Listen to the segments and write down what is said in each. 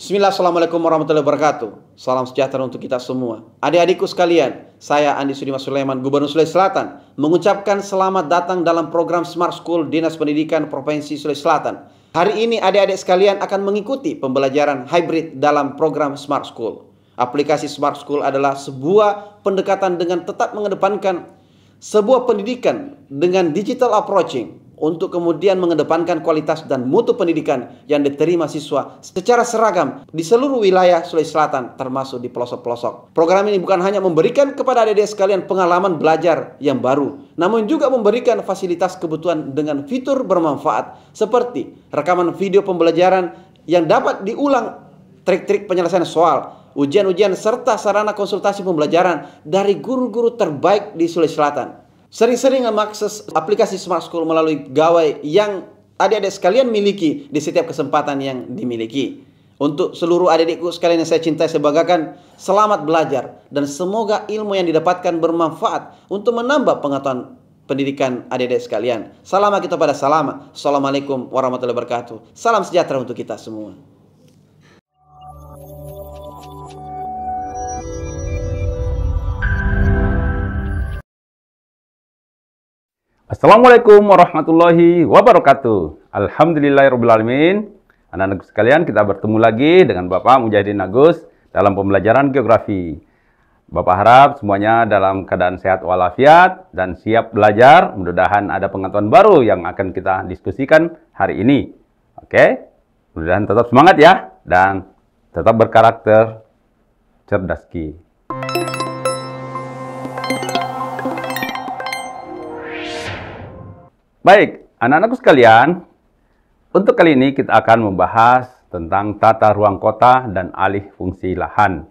Bismillah, Assalamualaikum warahmatullahi wabarakatuh. Salam sejahtera untuk kita semua. Adik-adikku sekalian, saya Andi Sudimas Sulaiman, Gubernur Sulawesi Selatan, mengucapkan selamat datang dalam program Smart School Dinas Pendidikan Provinsi Sulawesi Selatan. Hari ini adik-adik sekalian akan mengikuti pembelajaran hybrid dalam program Smart School. Aplikasi Smart School adalah sebuah pendekatan dengan tetap mengedepankan sebuah pendidikan dengan digital approaching, untuk kemudian mengedepankan kualitas dan mutu pendidikan yang diterima siswa secara seragam di seluruh wilayah Sulawesi Selatan, termasuk di pelosok-pelosok. Program ini bukan hanya memberikan kepada adik-adik sekalian pengalaman belajar yang baru, namun juga memberikan fasilitas kebutuhan dengan fitur bermanfaat seperti rekaman video pembelajaran yang dapat diulang, trik-trik penyelesaian soal, ujian-ujian, serta sarana konsultasi pembelajaran dari guru-guru terbaik di Sulawesi Selatan. Sering-sering mengakses aplikasi Smart School melalui gawai yang adik-adik sekalian miliki di setiap kesempatan yang dimiliki. Untuk seluruh adik-adikku sekalian yang saya cintai, saya banggakan, selamat belajar dan semoga ilmu yang didapatkan bermanfaat untuk menambah pengetahuan pendidikan adik-adik sekalian. Salam kita pada salam. Assalamualaikum warahmatullahi wabarakatuh. Salam sejahtera untuk kita semua. Assalamualaikum warahmatullahi wabarakatuh. Alhamdulillahirrabbilalamin. Anak-anak sekalian, kita bertemu lagi dengan Bapak Mujahidin Agus dalam pembelajaran geografi. Bapak harap semuanya dalam keadaan sehat walafiat dan siap belajar. Mudah-mudahan ada pengetahuan baru yang akan kita diskusikan hari ini. Oke? Mudah-mudahan tetap semangat ya dan tetap berkarakter cerdas ki. Baik, anak-anakku sekalian, untuk kali ini kita akan membahas tentang tata ruang kota dan alih fungsi lahan.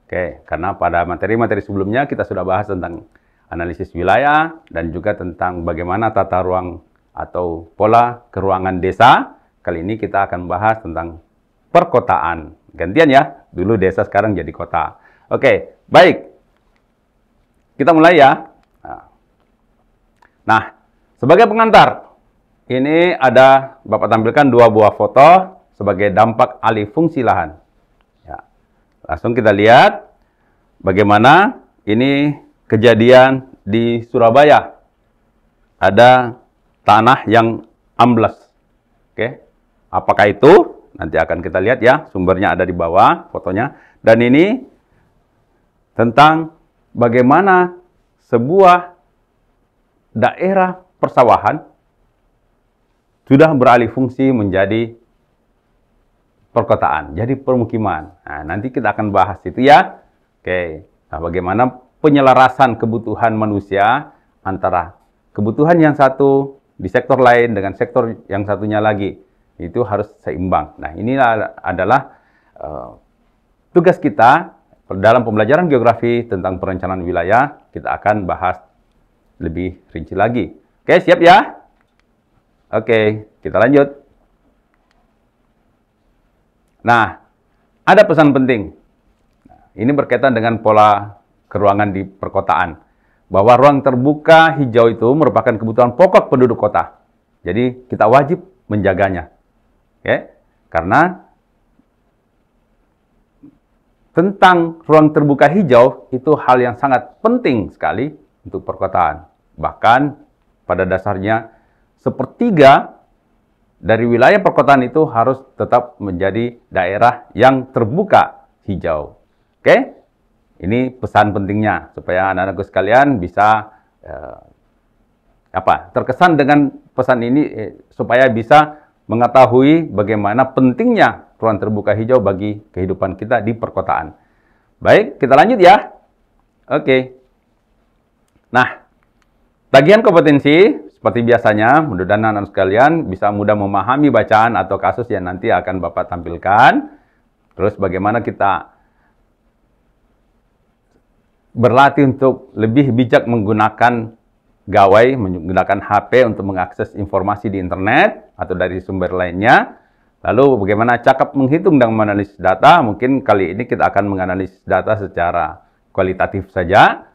Oke, karena pada materi-materi sebelumnya kita sudah bahas tentang analisis wilayah dan juga tentang bagaimana tata ruang atau pola keruangan desa. Kali ini kita akan membahas tentang perkotaan. Gantian ya, dulu desa sekarang jadi kota. Oke, baik. Kita mulai ya. Nah, sebagai pengantar, ini ada Bapak tampilkan dua buah foto sebagai dampak alih fungsi lahan. Ya. Langsung kita lihat bagaimana ini kejadian di Surabaya. Ada tanah yang amblas. Oke. Apakah itu? Nanti akan kita lihat ya, sumbernya ada di bawah fotonya. Dan ini tentang bagaimana sebuah daerah persawahan sudah beralih fungsi menjadi perkotaan, jadi permukiman. Nah, nanti kita akan bahas itu ya. Oke, nah, bagaimana penyelarasan kebutuhan manusia antara kebutuhan yang satu di sektor lain dengan sektor yang satunya lagi. Itu harus seimbang. Nah, ini adalah tugas kita dalam pembelajaran geografi tentang perencanaan wilayah. Kita akan bahas lebih rinci lagi. Oke, siap ya? Oke, kita lanjut. Nah, ada pesan penting. Ini berkaitan dengan pola keruangan di perkotaan. Bahwa ruang terbuka hijau itu merupakan kebutuhan pokok penduduk kota. Jadi, kita wajib menjaganya. Oke? Karena tentang ruang terbuka hijau itu hal yang sangat penting sekali untuk perkotaan. Bahkan pada dasarnya, sepertiga dari wilayah perkotaan itu harus tetap menjadi daerah yang terbuka hijau. Oke? Ini pesan pentingnya, supaya anak-anakku sekalian bisa terkesan dengan pesan ini, supaya bisa mengetahui bagaimana pentingnya ruang terbuka hijau bagi kehidupan kita di perkotaan. Baik, kita lanjut ya. Oke. Nah, bagian kompetensi, seperti biasanya, mudah-mudahan anak-anak sekalian bisa mudah memahami bacaan atau kasus yang nanti akan Bapak tampilkan. Terus bagaimana kita berlatih untuk lebih bijak menggunakan gawai, menggunakan HP untuk mengakses informasi di internet atau dari sumber lainnya. Lalu bagaimana cakap menghitung dan menganalisis data. Mungkin kali ini kita akan menganalisis data secara kualitatif saja.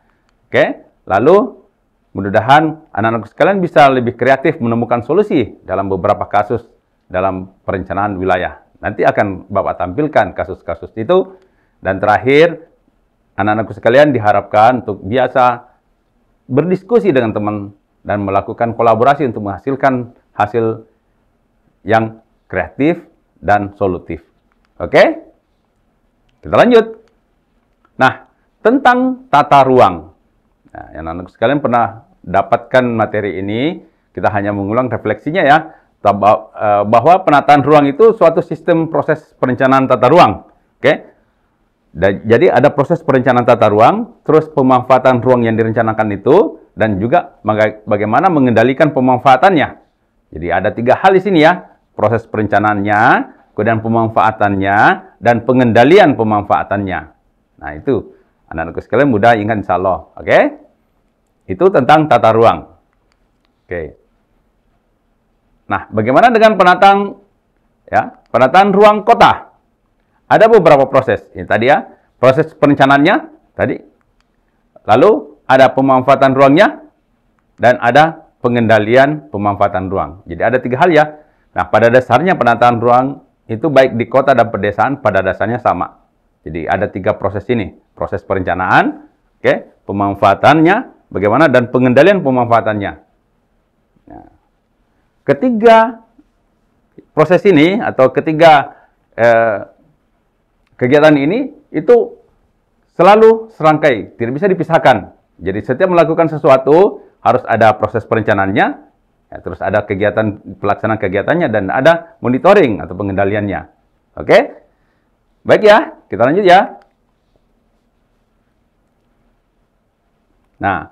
Oke, lalu mudah-mudahan anak-anak sekalian bisa lebih kreatif menemukan solusi dalam beberapa kasus dalam perencanaan wilayah. Nanti akan Bapak tampilkan kasus-kasus itu. Dan terakhir, anak-anakku sekalian diharapkan untuk biasa berdiskusi dengan teman dan melakukan kolaborasi untuk menghasilkan hasil yang kreatif dan solutif. Oke? Kita lanjut. Nah, tentang tata ruang. Nah, yang anak-anak sekalian pernah dapatkan materi ini, kita hanya mengulang refleksinya ya, bahwa penataan ruang itu suatu sistem proses perencanaan tata ruang. Oke? Jadi ada proses perencanaan tata ruang, terus pemanfaatan ruang yang direncanakan itu, dan juga bagaimana mengendalikan pemanfaatannya. Jadi ada 3 hal di sini ya, proses perencanaannya, kemudian pemanfaatannya, dan pengendalian pemanfaatannya. Nah itu, anak-anakku sekalian mudah ingat insya Allah. Oke? Itu tentang tata ruang. Oke. Nah, bagaimana dengan penataan ruang kota? Ada beberapa proses. Ini tadi ya, proses perencanaannya tadi. Lalu ada pemanfaatan ruangnya dan ada pengendalian pemanfaatan ruang. Jadi ada 3 hal ya. Nah, pada dasarnya penataan ruang itu baik di kota dan pedesaan pada dasarnya sama. Jadi ada 3 proses ini. Proses perencanaan, pemanfaatannya, bagaimana, dan pengendalian pemanfaatannya. Nah, ketiga proses ini atau ketiga kegiatan ini itu selalu serangkai, tidak bisa dipisahkan. Jadi setiap melakukan sesuatu harus ada proses perencanaannya, ya, terus ada kegiatan pelaksanaan kegiatannya, dan ada monitoring atau pengendaliannya. Oke? Baik ya, kita lanjut ya. Nah,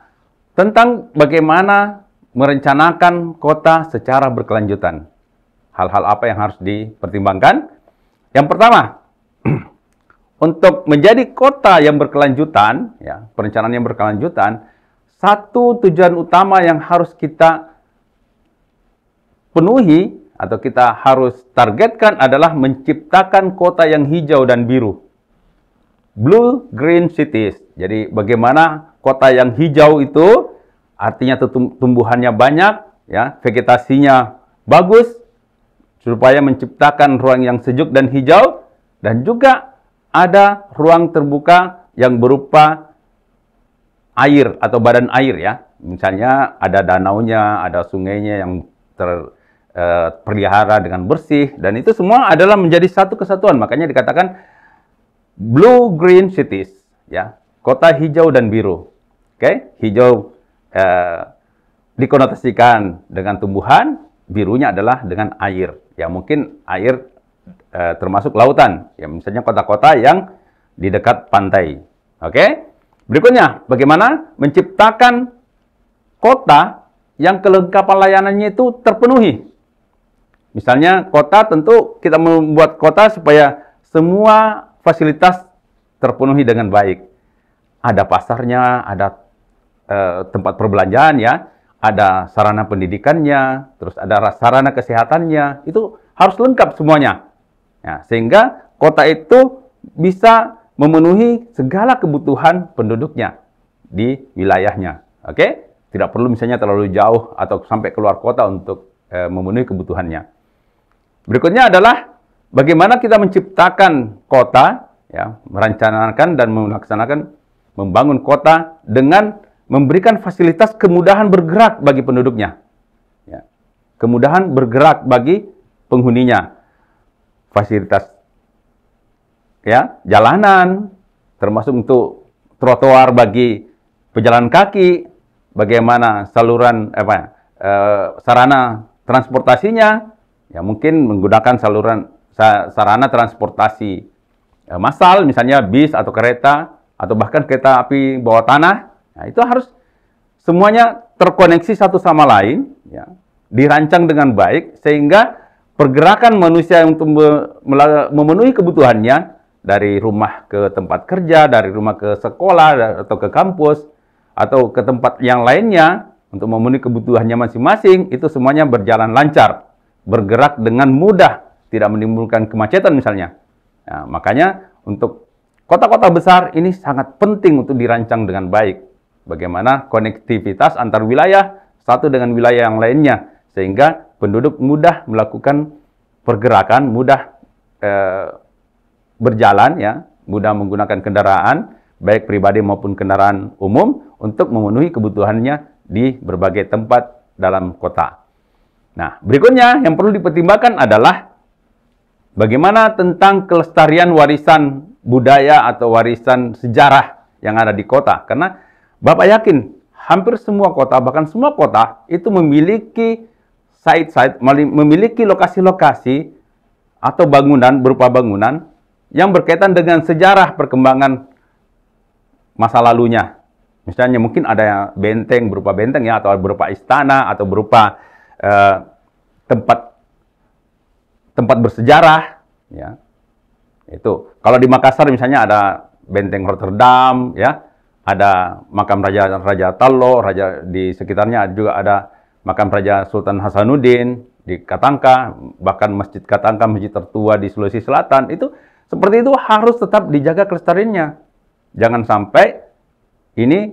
tentang bagaimana merencanakan kota secara berkelanjutan. Hal-hal apa yang harus dipertimbangkan? Yang pertama, untuk menjadi kota yang berkelanjutan, ya, perencanaan yang berkelanjutan, satu tujuan utama yang harus kita penuhi atau kita harus targetkan adalah menciptakan kota yang hijau dan biru. Blue Green Cities. Jadi bagaimana kota yang hijau itu artinya tumbuhannya banyak, ya, vegetasinya bagus, supaya menciptakan ruang yang sejuk dan hijau, dan juga ada ruang terbuka yang berupa air atau badan air ya. Misalnya ada danaunya, ada sungainya yang terpelihara dengan bersih, dan itu semua adalah menjadi satu kesatuan. Makanya dikatakan Blue Green Cities, ya, kota hijau dan biru. Oke, hijau dikonotasikan dengan tumbuhan, birunya adalah dengan air. Ya, mungkin air termasuk lautan, ya, misalnya kota-kota yang di dekat pantai. Oke? Berikutnya, bagaimana menciptakan kota yang kelengkapan layanannya itu terpenuhi. Misalnya kota, tentu kita membuat kota supaya semua fasilitas terpenuhi dengan baik. Ada pasarnya, ada tempat perbelanjaan ya, ada sarana pendidikannya, terus ada sarana kesehatannya, itu harus lengkap semuanya. Ya, sehingga kota itu bisa memenuhi segala kebutuhan penduduknya di wilayahnya. Oke? Tidak perlu misalnya terlalu jauh atau sampai keluar kota untuk memenuhi kebutuhannya. Berikutnya adalah bagaimana kita menciptakan kota, ya, merencanakan dan melaksanakan membangun kota dengan memberikan fasilitas kemudahan bergerak bagi penduduknya. Ya. Kemudahan bergerak bagi penghuninya. Fasilitas ya, jalanan, termasuk untuk trotoar bagi pejalan kaki, bagaimana saluran sarana transportasinya, ya, mungkin menggunakan sarana transportasi massal, misalnya bis atau kereta, atau bahkan kereta api bawah tanah. Nah, itu harus semuanya terkoneksi satu sama lain, ya, dirancang dengan baik, sehingga pergerakan manusia untuk memenuhi kebutuhannya dari rumah ke tempat kerja, dari rumah ke sekolah atau ke kampus, atau ke tempat yang lainnya untuk memenuhi kebutuhannya masing-masing, itu semuanya berjalan lancar, bergerak dengan mudah, tidak menimbulkan kemacetan misalnya. Nah, makanya untuk kota-kota besar ini sangat penting untuk dirancang dengan baik. Bagaimana konektivitas antar wilayah satu dengan wilayah yang lainnya, sehingga penduduk mudah melakukan pergerakan, mudah berjalan, ya, mudah menggunakan kendaraan, baik pribadi maupun kendaraan umum, untuk memenuhi kebutuhannya di berbagai tempat dalam kota. Nah, berikutnya yang perlu dipertimbangkan adalah bagaimana tentang kelestarian warisan budaya atau warisan sejarah yang ada di kota. Karena Bapak yakin, hampir semua kota, bahkan semua kota, itu memiliki site-site, memiliki lokasi-lokasi atau bangunan, berupa bangunan, yang berkaitan dengan sejarah perkembangan masa lalunya. Misalnya mungkin ada benteng, berupa benteng, ya, atau berupa istana, atau berupa tempat bersejarah, ya. Itu kalau di Makassar misalnya ada benteng Rotterdam, ya, ada makam Raja Tallo, raja di sekitarnya juga ada makam Raja Sultan Hasanuddin di Katangka, bahkan Masjid Katangka, masjid tertua di Sulawesi Selatan. Itu seperti itu harus tetap dijaga kelestariannya. Jangan sampai ini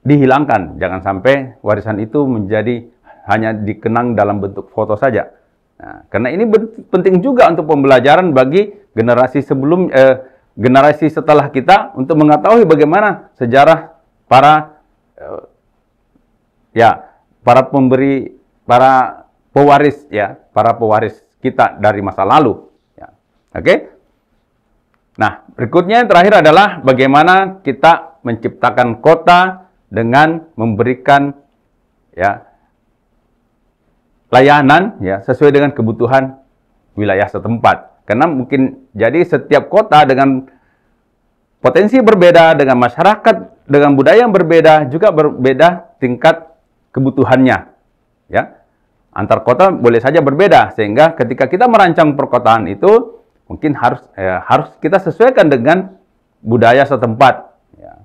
dihilangkan, jangan sampai warisan itu menjadi hanya dikenang dalam bentuk foto saja. Nah, karena ini penting juga untuk pembelajaran bagi generasi generasi setelah kita, untuk mengetahui bagaimana sejarah para pewaris, ya, para pewaris kita dari masa lalu. Ya. Oke? Nah, berikutnya yang terakhir adalah bagaimana kita menciptakan kota dengan memberikan, ya, layanan, ya, sesuai dengan kebutuhan wilayah setempat. Karena mungkin jadi setiap kota dengan potensi berbeda, dengan masyarakat, dengan budaya yang berbeda, juga berbeda tingkat kebutuhannya, ya. Antar kota boleh saja berbeda, sehingga ketika kita merancang perkotaan itu mungkin harus kita sesuaikan dengan budaya setempat, ya.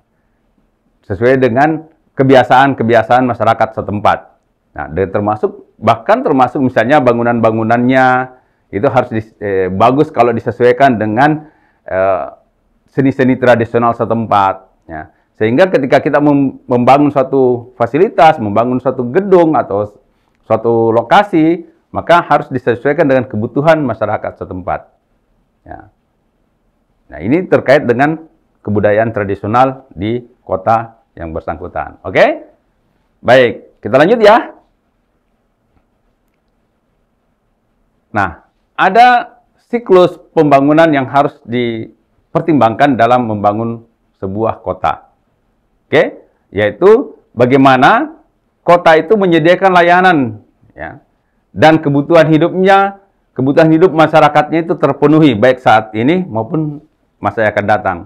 Sesuai dengan kebiasaan-kebiasaan masyarakat setempat. Nah, dan bahkan termasuk misalnya bangunan-bangunannya itu harus bagus kalau disesuaikan dengan seni-seni tradisional setempat, ya. Sehingga ketika kita membangun suatu fasilitas, membangun suatu gedung atau suatu lokasi, maka harus disesuaikan dengan kebutuhan masyarakat setempat, ya. Nah, ini terkait dengan kebudayaan tradisional di kota yang bersangkutan. Oke? Baik, kita lanjut, ya. Nah, ada siklus pembangunan yang harus dipertimbangkan dalam membangun sebuah kota. Oke? Yaitu bagaimana kota itu menyediakan layanan, ya, dan kebutuhan hidup masyarakatnya itu terpenuhi baik saat ini maupun masa yang akan datang.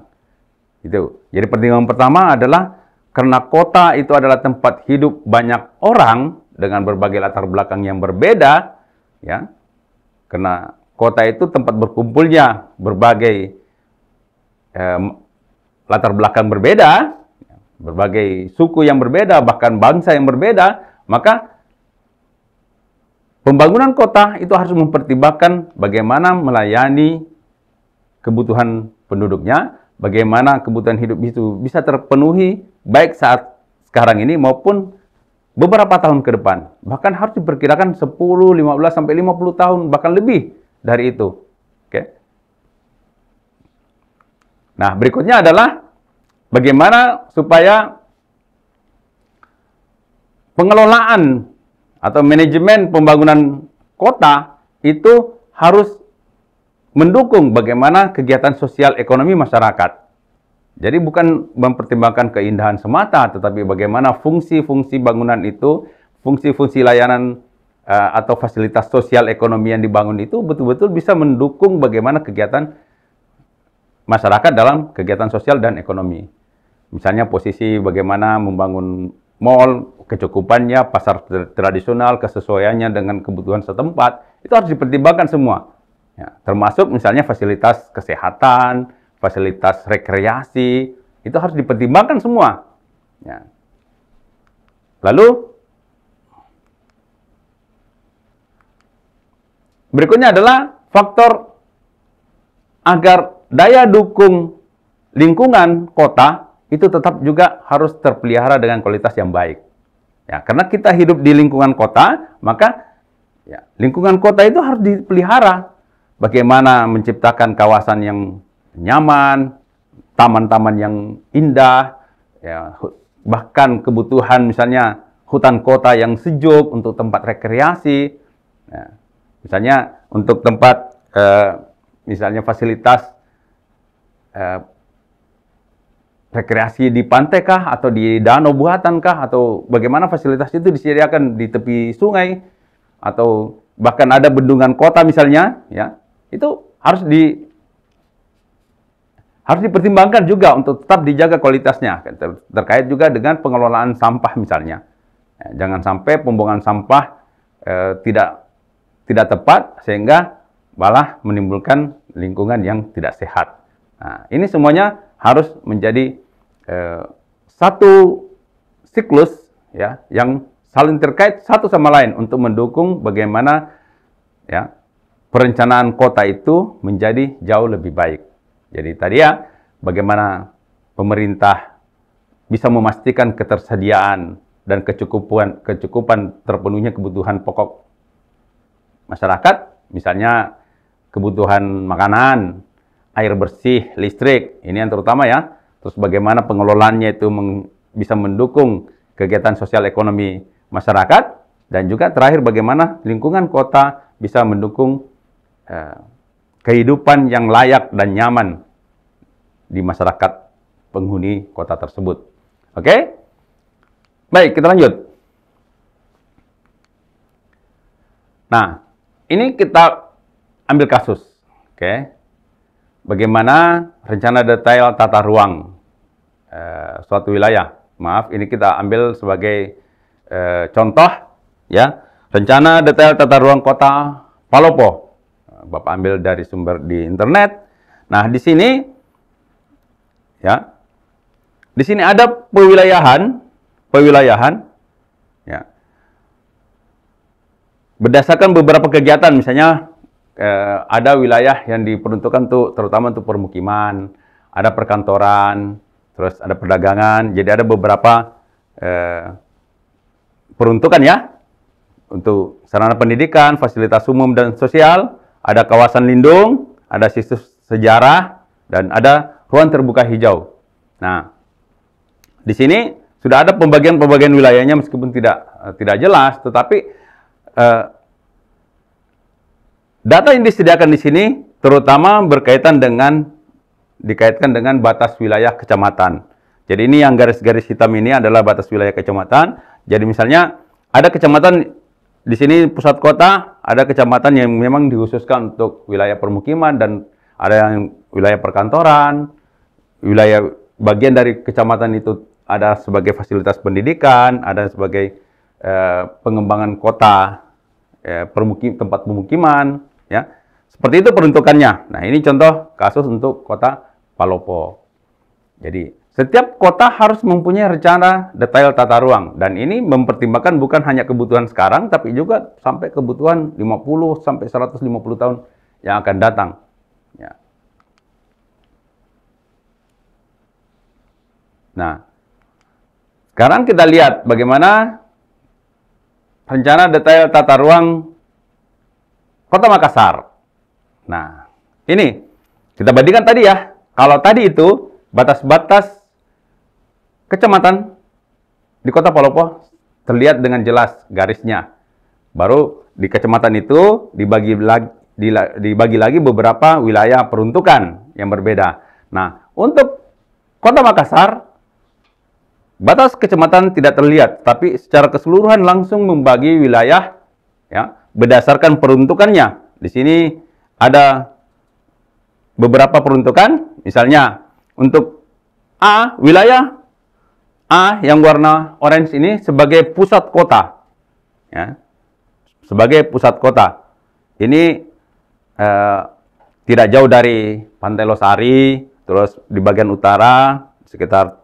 Itu. Jadi pertimbangan pertama adalah karena kota itu adalah tempat hidup banyak orang dengan berbagai latar belakang yang berbeda, ya. Karena kota itu tempat berkumpulnya berbagai latar belakang berbeda, berbagai suku yang berbeda, bahkan bangsa yang berbeda, maka pembangunan kota itu harus mempertimbangkan bagaimana melayani kebutuhan penduduknya, bagaimana kebutuhan hidup itu bisa terpenuhi baik saat sekarang ini maupun beberapa tahun ke depan. Bahkan harus diperkirakan 10, 15, sampai 50 tahun, bahkan lebih dari itu. Oke. Nah, berikutnya adalah bagaimana supaya pengelolaan atau manajemen pembangunan kota itu harus mendukung bagaimana kegiatan sosial ekonomi masyarakat. Jadi bukan mempertimbangkan keindahan semata, tetapi bagaimana fungsi-fungsi bangunan itu, fungsi-fungsi layanan atau fasilitas sosial ekonomi yang dibangun itu betul-betul bisa mendukung bagaimana kegiatan masyarakat dalam kegiatan sosial dan ekonomi. Misalnya posisi bagaimana membangun mall, kecukupannya, pasar tradisional, kesesuaiannya dengan kebutuhan setempat, itu harus dipertimbangkan semua. Ya, termasuk misalnya fasilitas kesehatan, fasilitas rekreasi, itu harus dipertimbangkan semua. Ya. Lalu, berikutnya adalah faktor agar daya dukung lingkungan kota itu tetap juga harus terpelihara dengan kualitas yang baik. Ya, karena kita hidup di lingkungan kota, maka ya, lingkungan kota itu harus dipelihara. bagaimana menciptakan kawasan yang nyaman, taman-taman yang indah, ya, bahkan kebutuhan misalnya hutan kota yang sejuk untuk tempat rekreasi, ya, misalnya untuk tempat misalnya fasilitas rekreasi di pantai kah, atau di danau buatan kah, atau bagaimana fasilitas itu disediakan di tepi sungai, atau bahkan ada bendungan kota misalnya, ya, itu harus dipertimbangkan juga untuk tetap dijaga kualitasnya, terkait juga dengan pengelolaan sampah misalnya. Ya, jangan sampai pembuangan sampah tidak tepat sehingga malah menimbulkan lingkungan yang tidak sehat. Nah, ini semuanya harus menjadi satu siklus, ya, yang saling terkait satu sama lain untuk mendukung bagaimana, ya, perencanaan kota itu menjadi jauh lebih baik. Jadi tadi ya, bagaimana pemerintah bisa memastikan ketersediaan dan kecukupan terpenuhnya kebutuhan pokok masyarakat, misalnya kebutuhan makanan, air bersih, listrik, ini yang terutama ya. Terus bagaimana pengelolaannya itu bisa mendukung kegiatan sosial ekonomi masyarakat, dan juga terakhir bagaimana lingkungan kota bisa mendukung kehidupan yang layak dan nyaman di masyarakat penghuni kota tersebut. Oke? Baik, kita lanjut. Nah, ini kita ambil kasus. Oke? Bagaimana rencana detail tata ruang suatu wilayah. Maaf, ini kita ambil sebagai contoh, ya. Rencana detail tata ruang kota Palopo. Bapak ambil dari sumber di internet. Nah, di sini, ya, di sini ada pewilayahan, ya. Berdasarkan beberapa kegiatan, misalnya ada wilayah yang diperuntukkan terutama untuk permukiman, ada perkantoran, terus ada perdagangan. Jadi ada beberapa peruntukan, ya, untuk sarana pendidikan, fasilitas umum dan sosial, ada kawasan lindung, ada situs sejarah, dan ada ruang terbuka hijau. Nah, di sini sudah ada pembagian wilayahnya meskipun tidak jelas, tetapi data yang disediakan di sini terutama dikaitkan dengan batas wilayah kecamatan. Jadi ini yang garis-garis hitam ini adalah batas wilayah kecamatan. Jadi misalnya ada kecamatan di sini pusat kota, ada kecamatan yang memang dikhususkan untuk wilayah permukiman, dan ada yang wilayah perkantoran, wilayah bagian dari kecamatan itu ada sebagai fasilitas pendidikan, ada sebagai pengembangan kota, tempat pemukiman, ya. Seperti itu peruntukannya. Nah, ini contoh kasus untuk kota Palopo. Jadi, setiap kota harus mempunyai rencana detail tata ruang, dan ini mempertimbangkan bukan hanya kebutuhan sekarang, tapi juga sampai kebutuhan 50 sampai 150 tahun yang akan datang. Ya. Nah, sekarang kita lihat bagaimana rencana detail tata ruang Kota Makassar. Nah, ini kita bandingkan tadi ya. Kalau tadi itu batas-batas kecamatan di Kota Palopo terlihat dengan jelas garisnya. Baru di kecamatan itu dibagi lagi beberapa wilayah peruntukan yang berbeda. Nah, untuk Kota Makassar, batas kecamatan tidak terlihat, tapi secara keseluruhan langsung membagi wilayah, ya, berdasarkan peruntukannya. Di sini ada beberapa peruntukan, misalnya untuk A, wilayah A yang warna orange ini sebagai pusat kota, ya, sebagai pusat kota. Ini tidak jauh dari Pantai Losari, terus di bagian utara sekitar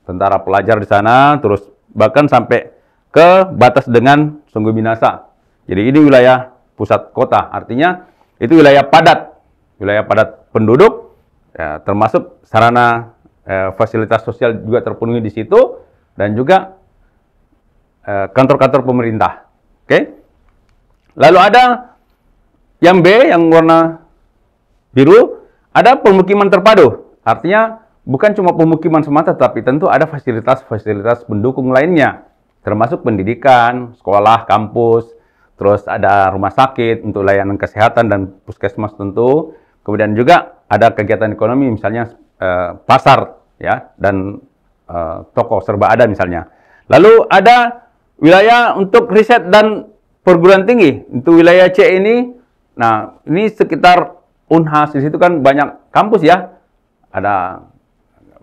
tentara pelajar di sana, terus bahkan sampai ke batas dengan Sungguh Minasa. Jadi ini wilayah pusat kota, artinya itu wilayah padat penduduk, ya, termasuk sarana fasilitas sosial juga terpenuhi di situ, dan juga kantor-kantor pemerintah. Oke. Lalu ada Yang B, yang warna biru, ada pemukiman terpadu. Artinya bukan cuma pemukiman semata, tapi tentu ada fasilitas-fasilitas pendukung lainnya, termasuk pendidikan, sekolah, kampus, terus ada rumah sakit untuk layanan kesehatan dan puskesmas tentu. Kemudian juga ada kegiatan ekonomi, misalnya pasar, ya, dan toko serba ada misalnya. Lalu ada wilayah untuk riset dan perguruan tinggi. Untuk wilayah C ini, nah ini sekitar Unhas, di situ kan banyak kampus ya. Ada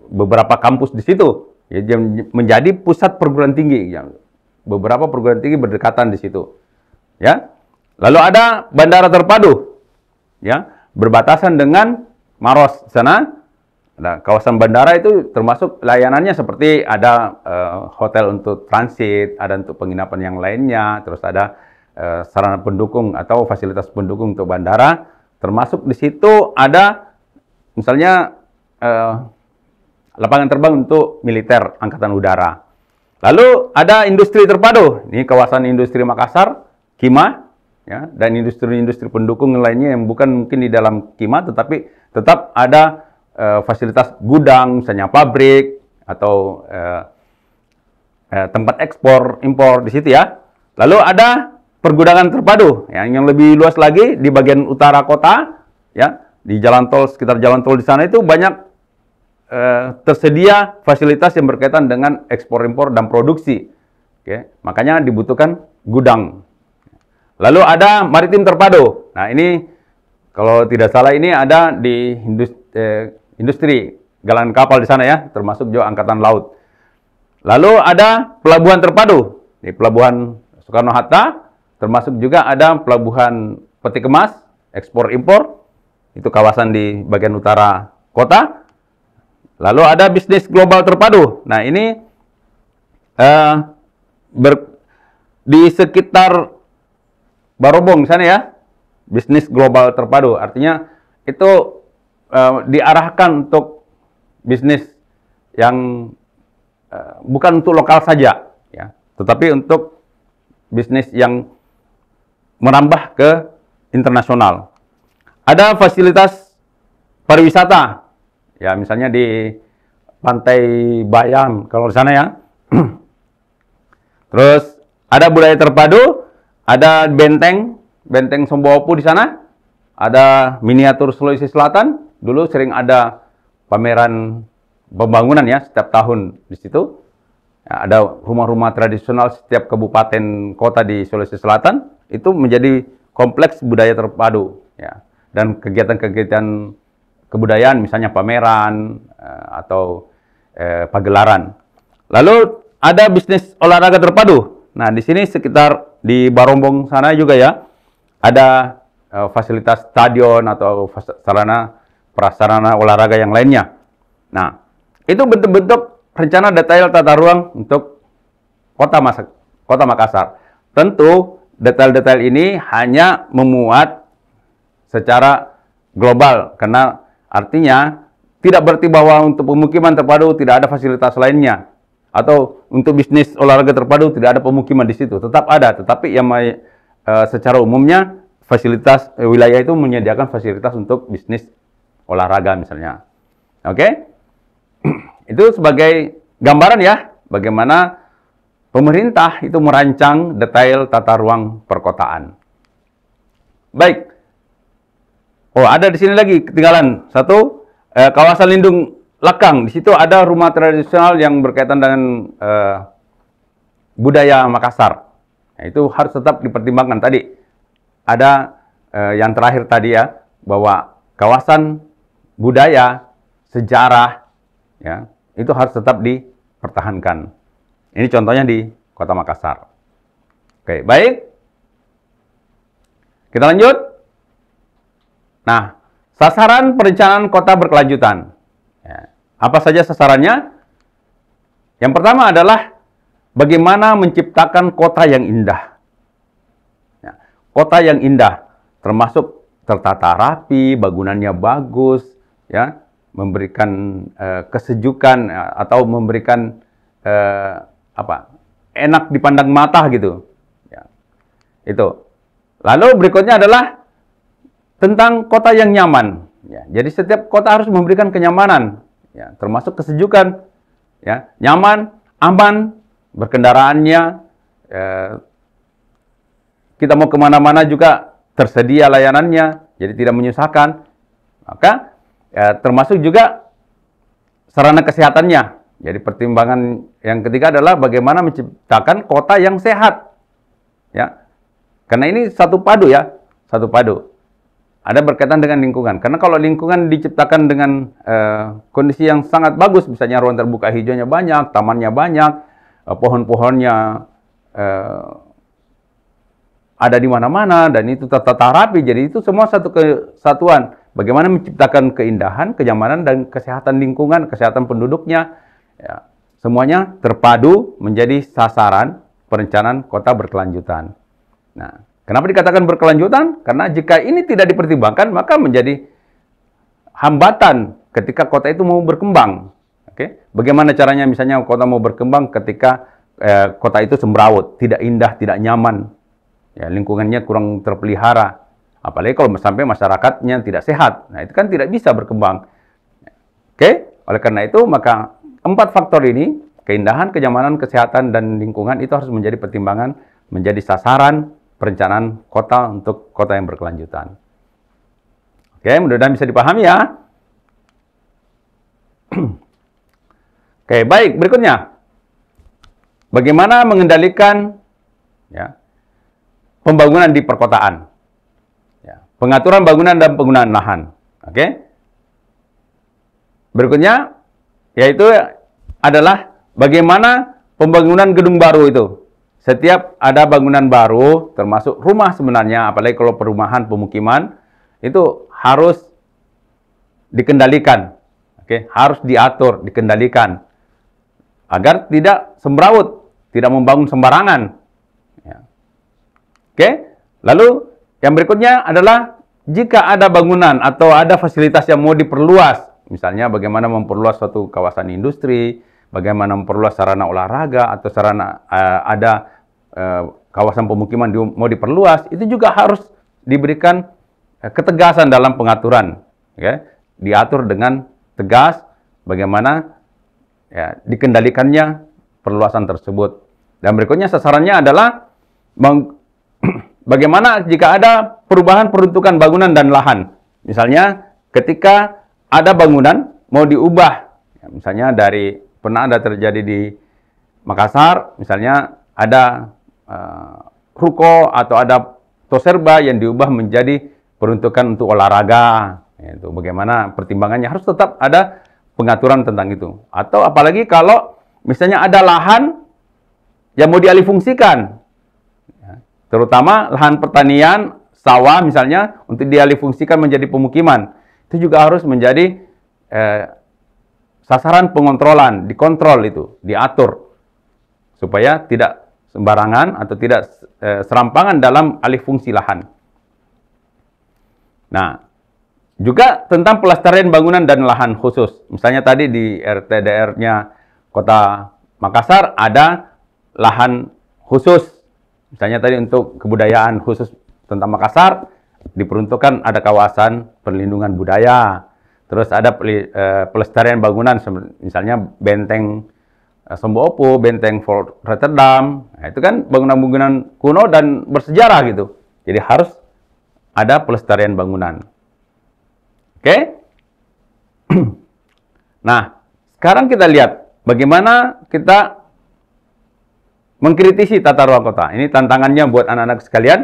beberapa kampus di situ, ya, menjadi pusat perguruan tinggi. Yang beberapa perguruan tinggi berdekatan di situ, ya. Lalu ada bandara terpadu, ya, berbatasan dengan Maros sana. Nah, kawasan bandara itu termasuk layanannya seperti ada hotel untuk transit, ada untuk penginapan yang lainnya, terus ada sarana pendukung atau fasilitas pendukung untuk bandara, termasuk di situ ada misalnya lapangan terbang untuk militer angkatan udara. Lalu ada industri terpadu, ini kawasan industri Makassar, Kima, ya, dan industri-industri pendukung lainnya yang bukan mungkin di dalam Kima, tetapi tetap ada fasilitas gudang, misalnya pabrik atau tempat ekspor impor di situ ya. Lalu ada pergudangan terpadu, ya, yang lebih luas lagi di bagian utara kota, ya, di jalan tol, sekitar jalan tol di sana itu banyak tersedia fasilitas yang berkaitan dengan ekspor impor dan produksi. Oke, makanya dibutuhkan gudang. Lalu ada maritim terpadu. Nah ini kalau tidak salah ini ada di industri galangan kapal di sana ya, termasuk juga angkatan laut. Lalu ada pelabuhan terpadu di Pelabuhan Soekarno-Hatta, termasuk juga ada pelabuhan peti kemas, ekspor impor, itu kawasan di bagian utara kota. Lalu ada bisnis global terpadu. Nah ini di sekitar Barobong di sana ya, bisnis global terpadu. Artinya itu diarahkan untuk bisnis yang bukan untuk lokal saja, ya, tetapi untuk bisnis yang merambah ke internasional. Ada fasilitas pariwisata, ya, misalnya di Pantai Bayam kalau di sana ya. Terus ada budaya terpadu, ada benteng Sombopu di sana, ada miniatur Sulawesi Selatan. Dulu sering ada pameran pembangunan ya setiap tahun di situ. Ya, ada rumah-rumah tradisional setiap kabupaten kota di Sulawesi Selatan itu menjadi kompleks budaya terpadu, ya. Dan kegiatan-kegiatan kebudayaan misalnya pameran atau pagelaran. Lalu ada bisnis olahraga terpadu. Nah, di sini sekitar di Barombong sana juga ya ada fasilitas stadion atau sarana prasarana olahraga yang lainnya. Nah, itu bentuk-bentuk rencana detail tata ruang untuk Kota Makassar. Tentu detail-detail ini hanya memuat secara global, karena artinya tidak berarti bahwa untuk pemukiman terpadu tidak ada fasilitas lainnya, atau untuk bisnis olahraga terpadu tidak ada pemukiman di situ. Tetap ada, tetapi yang secara umumnya fasilitas wilayah itu menyediakan fasilitas untuk bisnis olahraga misalnya. Oke? Itu sebagai gambaran ya, bagaimana pemerintah itu merancang detail tata ruang perkotaan. Baik. Oh, ada di sini lagi ketinggalan satu, kawasan lindung Lekang. Di situ ada rumah tradisional yang berkaitan dengan budaya Makassar. Nah, itu harus tetap dipertimbangkan. Tadi ada yang terakhir tadi ya, bahwa kawasan budaya, sejarah, ya, itu harus tetap dipertahankan. Ini contohnya di Kota Makassar. Oke, baik. Kita lanjut. Nah, sasaran perencanaan kota berkelanjutan. Ya, apa saja sasarannya? Yang pertama adalah bagaimana menciptakan kota yang indah. Ya, kota yang indah, termasuk tertata rapi, bangunannya bagus, ya, memberikan kesejukan atau memberikan enak dipandang mata gitu. Ya, itu. Lalu berikutnya adalah tentang kota yang nyaman. Ya, jadi setiap kota harus memberikan kenyamanan, ya, termasuk kesejukan, ya, nyaman, aman, berkendaraannya. Kita mau kemana-mana juga tersedia layanannya, jadi tidak menyusahkan. Maka termasuk juga sarana kesehatannya. Jadi pertimbangan yang ketiga adalah bagaimana menciptakan kota yang sehat. Ya, karena ini satu padu ya, satu padu. Ada berkaitan dengan lingkungan. Karena kalau lingkungan diciptakan dengan kondisi yang sangat bagus, misalnya ruang terbuka hijaunya banyak, tamannya banyak, pohon-pohonnya ada di mana-mana, dan itu tertata rapi. Jadi itu semua satu kesatuan. Bagaimana menciptakan keindahan, kenyamanan, dan kesehatan lingkungan, kesehatan penduduknya. Ya, semuanya terpadu menjadi sasaran perencanaan kota berkelanjutan. Nah, kenapa dikatakan berkelanjutan? Karena jika ini tidak dipertimbangkan, maka menjadi hambatan ketika kota itu mau berkembang. Oke? Bagaimana caranya misalnya kota mau berkembang ketika kota itu semrawut, tidak indah, tidak nyaman. Ya, lingkungannya kurang terpelihara. Apalagi kalau sampai masyarakatnya tidak sehat. Nah, itu kan tidak bisa berkembang. Oke? Oleh karena itu, maka 4 faktor ini, keindahan, kenyamanan, kesehatan, dan lingkungan, itu harus menjadi pertimbangan, menjadi sasaran perencanaan kota untuk kota yang berkelanjutan. Oke, mudah-mudahan bisa dipahami ya. Oke, baik. Berikutnya, bagaimana mengendalikan ya, pembangunan di perkotaan, ya, pengaturan bangunan dan penggunaan lahan. Oke. Berikutnya yaitu adalah bagaimana pembangunan gedung baru itu. Setiap ada bangunan baru, termasuk rumah sebenarnya, apalagi kalau perumahan, pemukiman, itu harus dikendalikan. Oke, harus diatur, dikendalikan agar tidak semrawut, tidak membangun sembarangan. Oke, lalu yang berikutnya adalah jika ada bangunan atau ada fasilitas yang mau diperluas, misalnya bagaimana memperluas suatu kawasan industri, bagaimana memperluas sarana olahraga atau sarana kawasan pemukiman mau diperluas, itu juga harus diberikan ketegasan dalam pengaturan, ya, diatur dengan tegas bagaimana ya, dikendalikannya perluasan tersebut. Dan berikutnya sasarannya adalah bagaimana jika ada perubahan peruntukan bangunan dan lahan. Misalnya ketika ada bangunan mau diubah, ya, misalnya pernah ada terjadi di Makassar, misalnya ada ruko atau ada toserba yang diubah menjadi peruntukan untuk olahraga. Itu bagaimana pertimbangannya, harus tetap ada pengaturan tentang itu. Atau apalagi kalau misalnya ada lahan yang mau dialihfungsikan, terutama lahan pertanian, sawah misalnya, untuk dialihfungsikan menjadi pemukiman. Itu juga harus menjadi sasaran pengontrolan, dikontrol itu, diatur. Supaya tidak sembarangan atau tidak serampangan dalam alih fungsi lahan. Nah, juga tentang pelestarian bangunan dan lahan khusus. Misalnya tadi di RTDR-nya Kota Makassar ada lahan khusus. Misalnya tadi untuk kebudayaan khusus tentang Makassar, diperuntukkan ada kawasan perlindungan budaya. Terus ada pelestarian bangunan, misalnya benteng Sombo-Opo, benteng Fort Rotterdam. Nah, itu kan bangunan-bangunan kuno dan bersejarah gitu. Jadi harus ada pelestarian bangunan. Oke? Nah, sekarang kita lihat bagaimana kita mengkritisi tata ruang kota. Ini tantangannya buat anak-anak sekalian.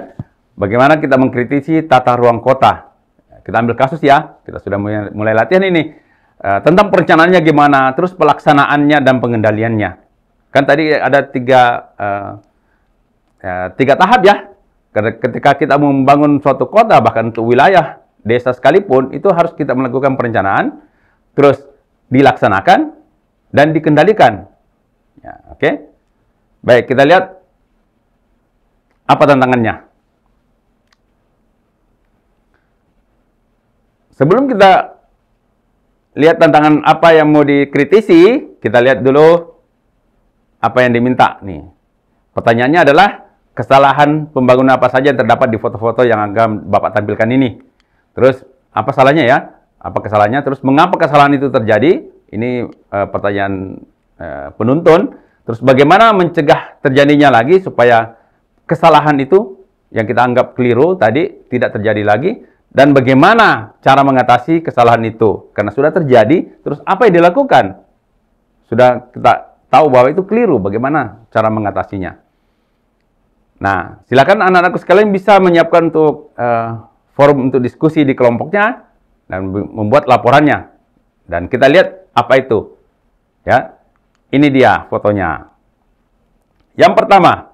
Bagaimana kita mengkritisi tata ruang kota. Kita ambil kasus ya. Kita sudah mulai latihan ini. Tentang perencanaannya gimana, terus pelaksanaannya dan pengendaliannya. Kan tadi ada tiga tahap ya. Ketika kita membangun suatu kota, bahkan untuk wilayah, desa sekalipun, itu harus kita melakukan perencanaan, terus dilaksanakan, dan dikendalikan. Ya, oke? Baik, kita lihat apa tantangannya. Sebelum kita lihat tantangan apa yang mau dikritisi, kita lihat dulu apa yang diminta nih. Pertanyaannya adalah kesalahan pembangunan apa saja yang terdapat di foto-foto yang akan Bapak tampilkan ini. Terus apa salahnya ya? Apa kesalahannya? Terus mengapa kesalahan itu terjadi? Ini pertanyaan penuntun. Terus bagaimana mencegah terjadinya lagi supaya kesalahan itu yang kita anggap keliru tadi tidak terjadi lagi, dan bagaimana cara mengatasi kesalahan itu karena sudah terjadi. Terus apa yang dilakukan? Sudah kita tahu bahwa itu keliru, bagaimana cara mengatasinya? Nah, silakan anak-anakku sekalian bisa menyiapkan untuk forum untuk diskusi di kelompoknya dan membuat laporannya. Dan kita lihat apa itu. Ya. Ini dia fotonya. Yang pertama,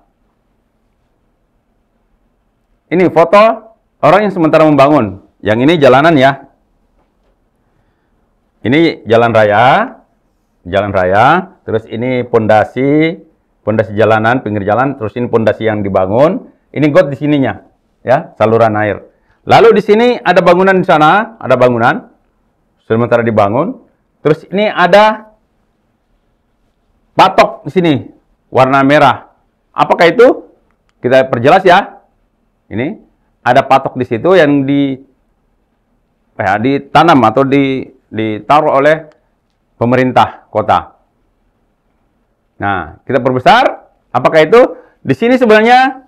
ini foto orang yang sementara membangun. Yang ini jalanan ya. Ini jalan raya, terus ini pondasi jalanan, pinggir jalan, terus ini pondasi yang dibangun. Ini got di sininya, ya, saluran air. Lalu di sini ada bangunan di sana, ada bangunan sementara dibangun. Terus ini ada patok di sini warna merah. Apakah itu? Kita perjelas ya. Ini ada patok di situ yang ditanam atau ditaruh oleh pemerintah kota. Nah, kita perbesar. Apakah itu? Di sini sebenarnya,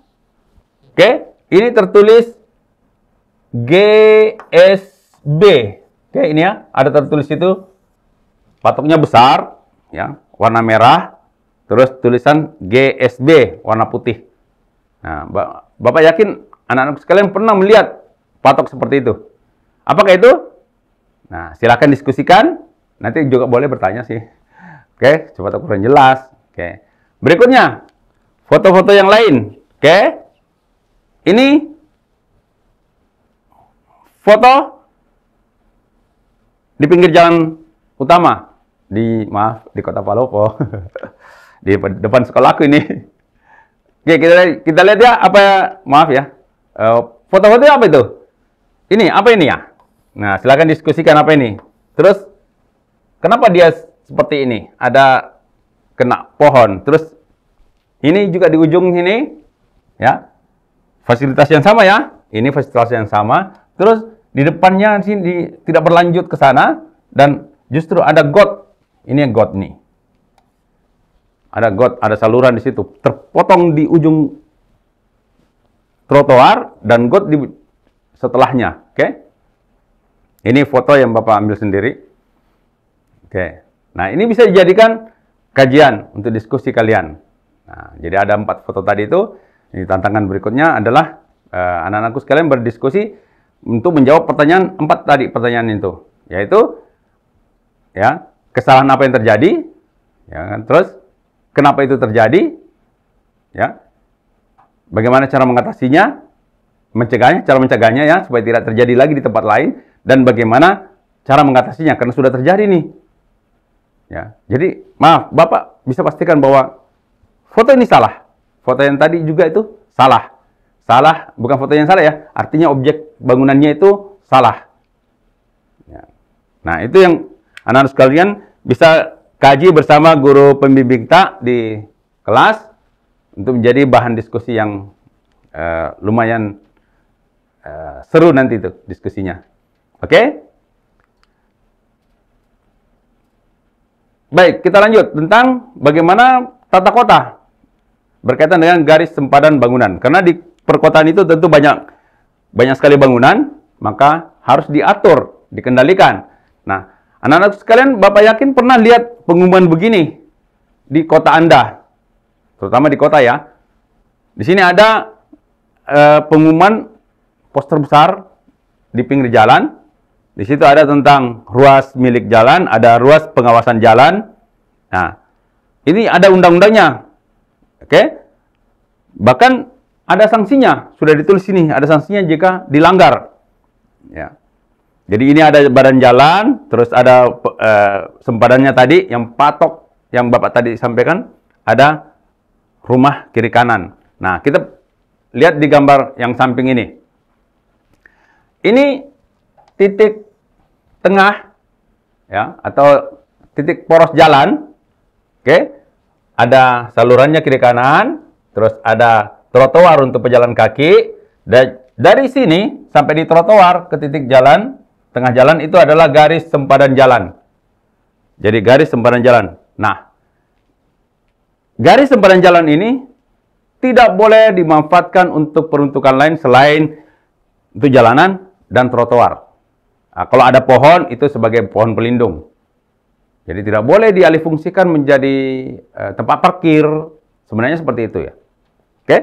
oke, ini tertulis GSB. Oke, ini ya, ada tertulis itu. Patoknya besar, ya, warna merah, terus tulisan GSB warna putih. Nah, Bapak yakin anak-anak sekalian pernah melihat patok seperti itu? Apakah itu? Nah, silakan diskusikan. Nanti juga boleh bertanya sih. Oke, coba tak kurang jelas. Oke. Berikutnya, foto-foto yang lain. Oke. Ini foto di pinggir jalan utama di Kota Palopo. Di depan sekolahku ini. Oke, kita lihat ya apa ya, maaf ya. Foto-foto apa itu? Ini apa ini ya? Nah, silakan diskusikan apa ini. Terus kenapa dia seperti ini? Ada kena pohon. Terus ini juga di ujung sini ya. Fasilitas yang sama ya. Ini fasilitas yang sama. Terus di depannya sini tidak berlanjut ke sana dan justru ada got. Ini got nih. Ada got, ada saluran di situ. Terpotong di ujung trotoar dan got di setelahnya. Oke. Ini foto yang Bapak ambil sendiri. Oke. Nah, ini bisa dijadikan kajian untuk diskusi kalian. Nah, jadi ada 4 foto tadi itu. Ini tantangan berikutnya adalah anak-anakku sekalian berdiskusi untuk menjawab pertanyaan 4 tadi, pertanyaan itu. Yaitu ya, kesalahan apa yang terjadi? Ya kan? Terus kenapa itu terjadi? Ya. Bagaimana cara mengatasinya? Mencegahnya, cara mencegahnya ya supaya tidak terjadi lagi di tempat lain, dan bagaimana cara mengatasinya karena sudah terjadi nih. Ya. Jadi, maaf, Bapak bisa pastikan bahwa foto ini salah. Foto yang tadi juga itu salah. Salah, bukan foto yang salah ya. Artinya objek bangunannya itu salah. Ya. Nah, itu yang anak-anak sekalian bisa kaji bersama guru pembimbing tak di kelas untuk menjadi bahan diskusi yang lumayan seru nanti itu diskusinya. Oke? Baik, kita lanjut tentang bagaimana tata kota berkaitan dengan garis sempadan bangunan. Karena di perkotaan itu tentu banyak sekali bangunan, maka harus diatur, dikendalikan. Nah, anak-anak sekalian, Bapak yakin pernah lihat pengumuman begini di kota Anda, terutama di kota ya. Di sini ada pengumuman poster besar di pinggir jalan. Di situ ada tentang ruas milik jalan, ada ruas pengawasan jalan. Nah, ini ada undang-undangnya. Oke? Bahkan ada sanksinya, sudah ditulis sini, ada sanksinya jika dilanggar. Ya. Jadi ini ada badan jalan, terus ada sempadannya tadi, yang patok yang Bapak tadi sampaikan, ada rumah kiri kanan. Nah, kita lihat di gambar yang samping ini. Ini titik tengah, ya, atau titik poros jalan. Oke, ada salurannya kiri kanan, terus ada trotoar untuk pejalan kaki, dan Dari sini sampai di trotoar ke titik jalan, tengah jalan itu adalah garis sempadan jalan. Jadi garis sempadan jalan. Nah, garis sempadan jalan ini tidak boleh dimanfaatkan untuk peruntukan lain selain untuk jalanan dan trotoar. Nah, kalau ada pohon, itu sebagai pohon pelindung. Jadi tidak boleh dialihfungsikan menjadi tempat parkir. Sebenarnya seperti itu ya. Oke.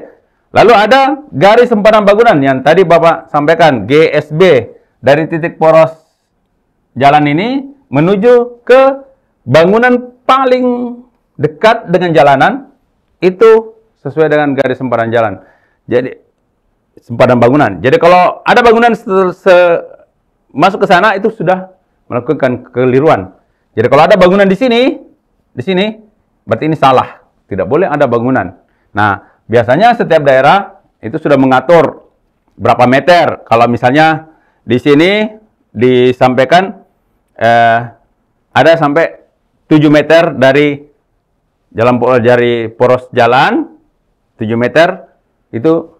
Lalu ada garis sempadan bangunan yang tadi Bapak sampaikan, GSB. Dari titik poros jalan ini menuju ke bangunan paling dekat dengan jalanan, itu sesuai dengan garis sempadan jalan. Jadi, sempadan bangunan. Jadi kalau ada bangunan masuk ke sana, itu sudah melakukan kekeliruan. Jadi kalau ada bangunan di sini, berarti ini salah. Tidak boleh ada bangunan. Nah, biasanya setiap daerah itu sudah mengatur berapa meter. Kalau misalnya di sini disampaikan ada sampai 7 meter dari poros jalan, 7 meter itu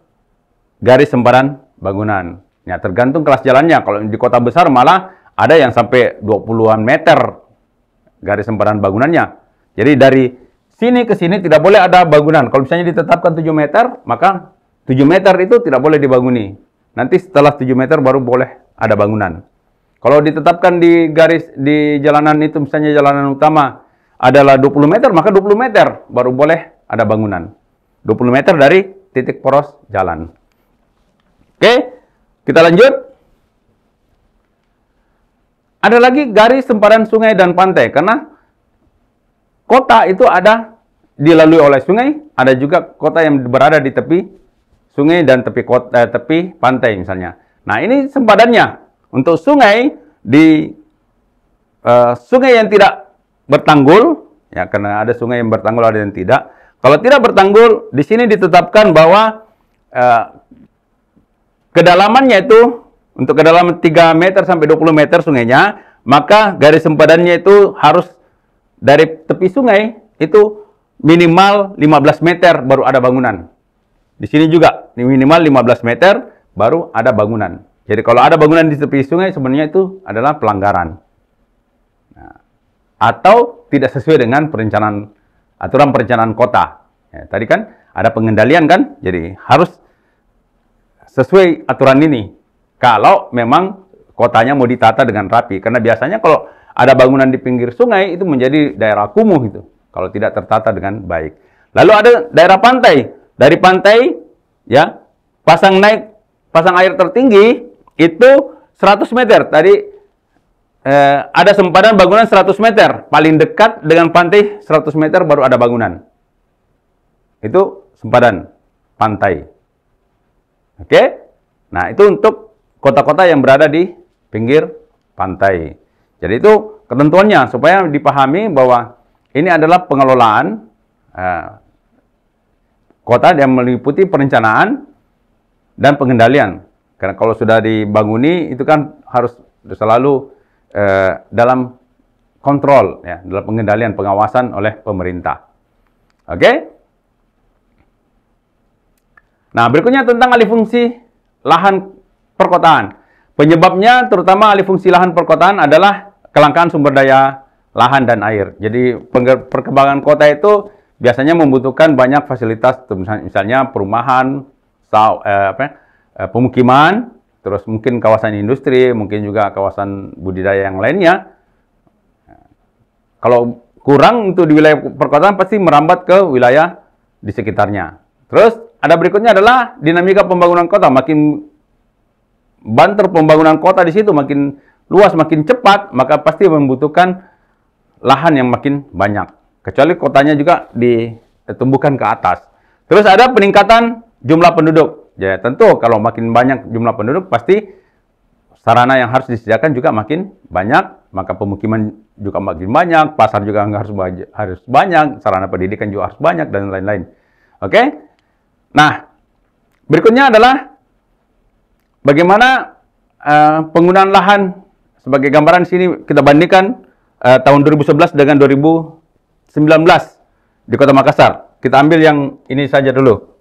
garis sempadan bangunan. Ya, tergantung kelas jalannya. Kalau di kota besar malah ada yang sampai 20-an meter garis sempadan bangunannya. Jadi dari sini ke sini tidak boleh ada bangunan. Kalau misalnya ditetapkan 7 meter, maka 7 meter itu tidak boleh dibanguni. Nanti setelah 7 meter baru boleh ada bangunan. Kalau ditetapkan di garis di jalanan itu, misalnya jalanan utama adalah 20 meter, maka 20 meter baru boleh ada bangunan. 20 meter dari titik poros jalan. Oke, kita lanjut. Ada lagi garis sempadan sungai dan pantai, karena kota itu ada dilalui oleh sungai, ada juga kota yang berada di tepi sungai dan tepi pantai misalnya. Nah, ini sempadannya. Untuk sungai, sungai yang tidak bertanggul, ya karena ada sungai yang bertanggul, ada yang tidak. Kalau tidak bertanggul, di sini ditetapkan bahwa kedalamannya itu, untuk kedalaman 3 meter sampai 20 meter sungainya, maka garis sempadannya itu harus dari tepi sungai itu minimal 15 meter baru ada bangunan. Di sini juga minimal 15 meter baru ada bangunan. Jadi kalau ada bangunan di tepi sungai sebenarnya itu adalah pelanggaran. Nah, atau tidak sesuai dengan aturan perencanaan kota. Ya, tadi kan ada pengendalian kan, jadi harus sesuai aturan ini. Kalau memang kotanya mau ditata dengan rapi, karena biasanya kalau ada bangunan di pinggir sungai itu menjadi daerah kumuh gitu, kalau tidak tertata dengan baik. Lalu ada daerah pantai. Dari pantai ya pasang air tertinggi itu 100 meter. Tadi ada sempadan bangunan 100 meter. Paling dekat dengan pantai 100 meter baru ada bangunan. Itu sempadan pantai. Oke? Nah, itu untuk kota-kota yang berada di pinggir pantai. Jadi itu ketentuannya supaya dipahami bahwa ini adalah pengelolaan kota yang meliputi perencanaan dan pengendalian. Karena kalau sudah dibanguni itu kan harus selalu dalam kontrol, ya, dalam pengendalian, pengawasan oleh pemerintah. Oke? Nah, berikutnya tentang alih fungsi lahan perkotaan. Penyebabnya terutama alih fungsi lahan perkotaan adalah kelangkaan sumber daya lahan dan air. Jadi perkembangan kota itu biasanya membutuhkan banyak fasilitas, misalnya perumahan, pemukiman, terus mungkin kawasan industri, mungkin juga kawasan budidaya yang lainnya. Kalau kurang untuk di wilayah perkotaan pasti merambat ke wilayah di sekitarnya. Terus ada berikutnya adalah dinamika pembangunan kota. Makin banter pembangunan kota di situ, makin luas, makin cepat, maka pasti membutuhkan lahan yang makin banyak. Kecuali kotanya juga ditumbuhkan ke atas. Terus ada peningkatan jumlah penduduk. Ya, tentu kalau makin banyak jumlah penduduk, pasti sarana yang harus disediakan juga makin banyak, maka pemukiman juga makin banyak, pasar juga harus banyak, sarana pendidikan juga harus banyak, dan lain-lain. Oke? Nah, berikutnya adalah bagaimana penggunaan lahan. Sebagai gambaran sini kita bandingkan tahun 2011 dengan 2019 di Kota Makassar. Kita ambil yang ini saja dulu.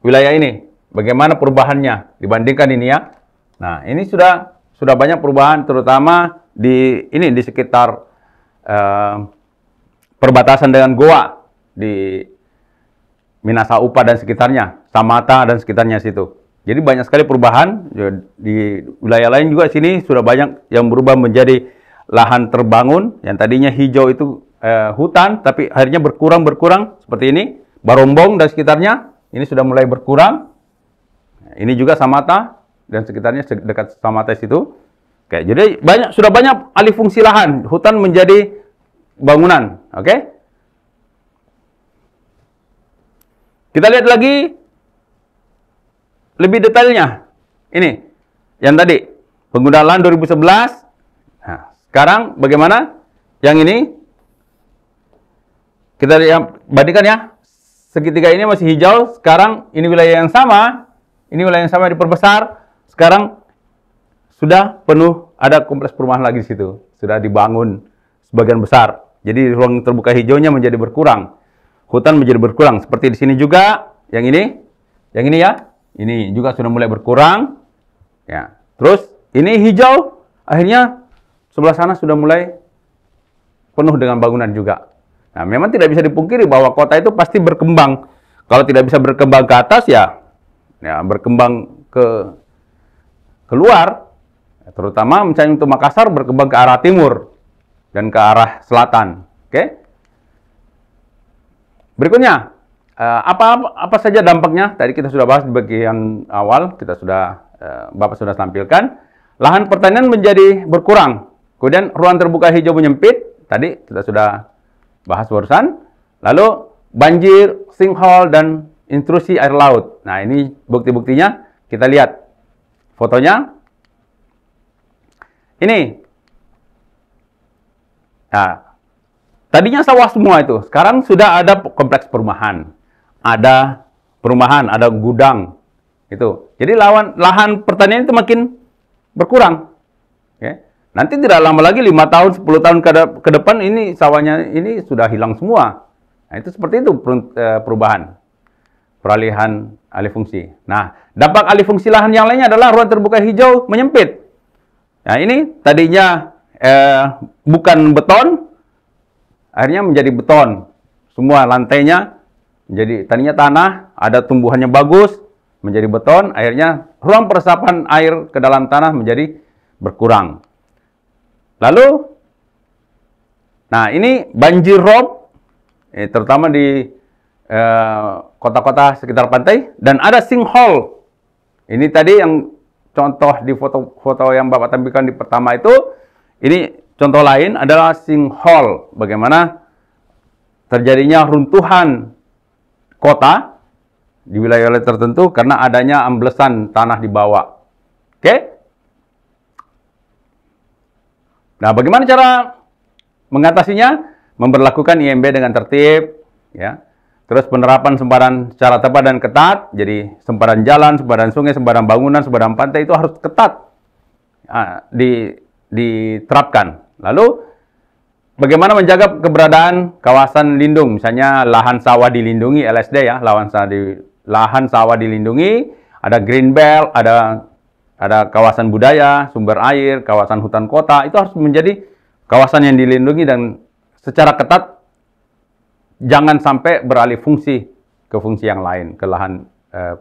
Wilayah ini, bagaimana perubahannya dibandingkan ini ya. Nah, ini sudah banyak perubahan, terutama di sekitar perbatasan dengan Goa di Minasa Upa dan sekitarnya, Samata dan sekitarnya situ. Jadi banyak sekali perubahan. Di wilayah lain juga sini sudah banyak yang berubah menjadi lahan terbangun, yang tadinya hijau itu hutan, tapi akhirnya berkurang seperti ini. Barombong dan sekitarnya ini sudah mulai berkurang. Ini juga Samata dan sekitarnya dekat Samata situ. Oke, jadi sudah banyak alih fungsi lahan, hutan menjadi bangunan. Oke. Kita lihat lagi lebih detailnya. Ini yang tadi penggunaan lahan 2011. Nah, sekarang bagaimana? Yang ini kita bandingkan ya. Segitiga ini masih hijau. Sekarang ini wilayah yang sama. Ini wilayah yang sama diperbesar. Sekarang sudah penuh, ada kompleks perumahan lagi di situ. Sudah dibangun sebagian besar. Jadi ruang terbuka hijaunya menjadi berkurang. Hutan menjadi berkurang. Seperti di sini juga, yang ini ya, ini juga sudah mulai berkurang. Ya, terus ini hijau, akhirnya sebelah sana sudah mulai penuh dengan bangunan juga. Nah, memang tidak bisa dipungkiri bahwa kota itu pasti berkembang. Kalau tidak bisa berkembang ke atas ya berkembang ke keluar, terutama misalnya untuk Makassar berkembang ke arah timur dan ke arah selatan. Oke? Berikutnya, apa saja dampaknya? Tadi kita sudah bahas di bagian awal, Bapak sudah tampilkan. Lahan pertanian menjadi berkurang. Kemudian ruang terbuka hijau menyempit. Tadi kita sudah bahas barusan. Lalu banjir, sinkhole, dan intrusi air laut. Nah, ini bukti-buktinya. Kita lihat fotonya. Ini. Nah, tadinya sawah semua itu, sekarang sudah ada kompleks perumahan. Ada perumahan, ada gudang. Itu. Jadi lahan pertanian itu makin berkurang. Okay. Nanti tidak lama lagi, 5 tahun, 10 tahun ke depan, ini sawahnya ini sudah hilang semua. Nah, itu seperti itu perubahan. Peralihan alih fungsi. Nah, dampak alih fungsi lahan yang lainnya adalah ruang terbuka hijau menyempit. Nah, ini tadinya bukan beton, akhirnya menjadi beton. Semua lantainya menjadi tadinya tanah, ada tumbuhannya bagus, menjadi beton, akhirnya ruang peresapan air ke dalam tanah menjadi berkurang. Lalu, nah ini banjir rob, terutama di kota-kota sekitar pantai, dan ada sinkhole. Ini tadi yang contoh di foto yang Bapak tampilkan di pertama itu, ini contoh lain adalah sinkhole. Bagaimana terjadinya runtuhan kota di wilayah tertentu karena adanya amblesan tanah di bawah. Oke? Nah, bagaimana cara mengatasinya? Memberlakukan IMB dengan tertib, ya. Terus penerapan sempadan secara tepat dan ketat. Jadi sempadan jalan, sempadan sungai, sempadan bangunan, sempadan pantai itu harus ketat diterapkan. Lalu bagaimana menjaga keberadaan kawasan lindung, misalnya lahan sawah dilindungi, LSD ya, lahan sawah dilindungi, ada green belt, ada kawasan budaya, sumber air, kawasan hutan kota, itu harus menjadi kawasan yang dilindungi dan secara ketat, jangan sampai beralih fungsi ke fungsi yang lain, ke lahan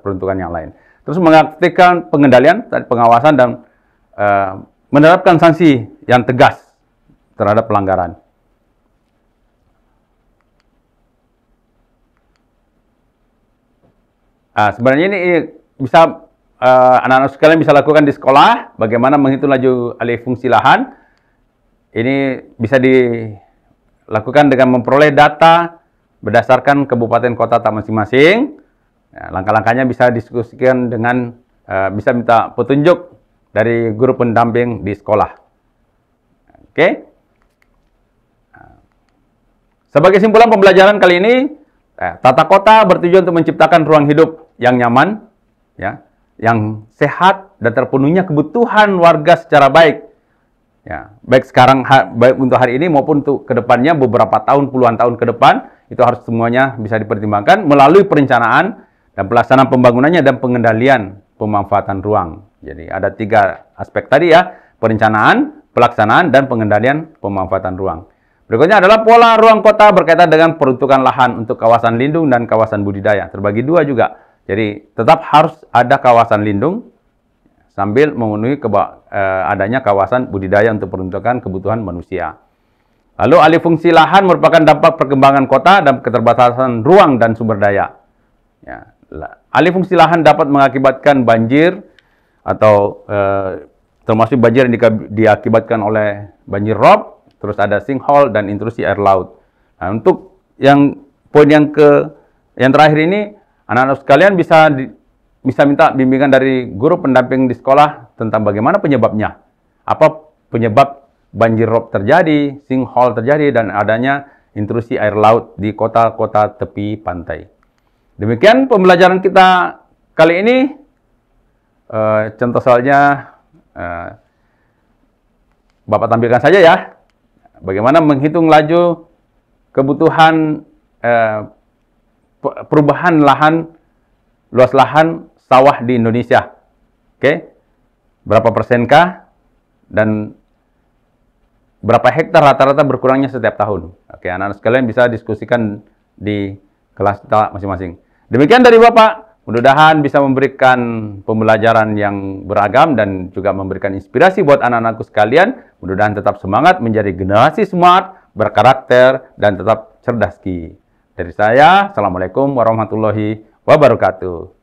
peruntukan yang lain. Terus mengaktifkan pengendalian, pengawasan, dan menerapkan sanksi yang tegas terhadap pelanggaran. Sebenarnya ini bisa anak-anak sekalian bisa lakukan di sekolah, bagaimana menghitung laju alih fungsi lahan. Ini bisa dilakukan dengan memperoleh data berdasarkan kabupaten kota masing-masing. Langkah-langkahnya bisa diskusikan dengan, bisa minta petunjuk dari guru pendamping di sekolah. Oke. Sebagai kesimpulan pembelajaran kali ini, tata kota bertujuan untuk menciptakan ruang hidup yang nyaman, ya, yang sehat dan terpenuhnya kebutuhan warga secara baik. Ya, baik sekarang, baik untuk hari ini maupun untuk kedepannya, beberapa tahun, puluhan tahun ke depan, itu harus semuanya bisa dipertimbangkan melalui perencanaan dan pelaksanaan pembangunannya dan pengendalian pemanfaatan ruang. Jadi ada 3 aspek tadi ya, perencanaan, pelaksanaan, dan pengendalian pemanfaatan ruang. Berikutnya adalah pola ruang kota berkaitan dengan peruntukan lahan untuk kawasan lindung dan kawasan budidaya. Terbagi 2 juga. Jadi tetap harus ada kawasan lindung sambil memenuhi adanya kawasan budidaya untuk peruntukan kebutuhan manusia. Lalu alih fungsi lahan merupakan dampak perkembangan kota dan keterbatasan ruang dan sumber daya. Ya, alih fungsi lahan dapat mengakibatkan banjir atau termasuk banjir yang diakibatkan oleh banjir rob, terus ada sinkhole dan intrusi air laut. Nah, untuk poin yang terakhir ini, anak-anak sekalian bisa minta bimbingan dari guru pendamping di sekolah tentang bagaimana penyebabnya. Apa penyebab banjir rob terjadi, sinkhole terjadi, dan adanya intrusi air laut di kota-kota tepi pantai. Demikian pembelajaran kita kali ini. Contoh soalnya Bapak tampilkan saja ya. Bagaimana menghitung laju kebutuhan perubahan luas lahan sawah di Indonesia. Oke. Berapa persenkah dan berapa hektar rata-rata berkurangnya setiap tahun. Oke, anak-anak sekalian bisa diskusikan di kelas kita masing-masing. Demikian dari Bapak, mudah-mudahan bisa memberikan pembelajaran yang beragam dan juga memberikan inspirasi buat anak-anakku sekalian. Mudah-mudahan tetap semangat menjadi generasi smart, berkarakter, dan tetap cerdas ki. Dari saya, Assalamualaikum warahmatullahi wabarakatuh.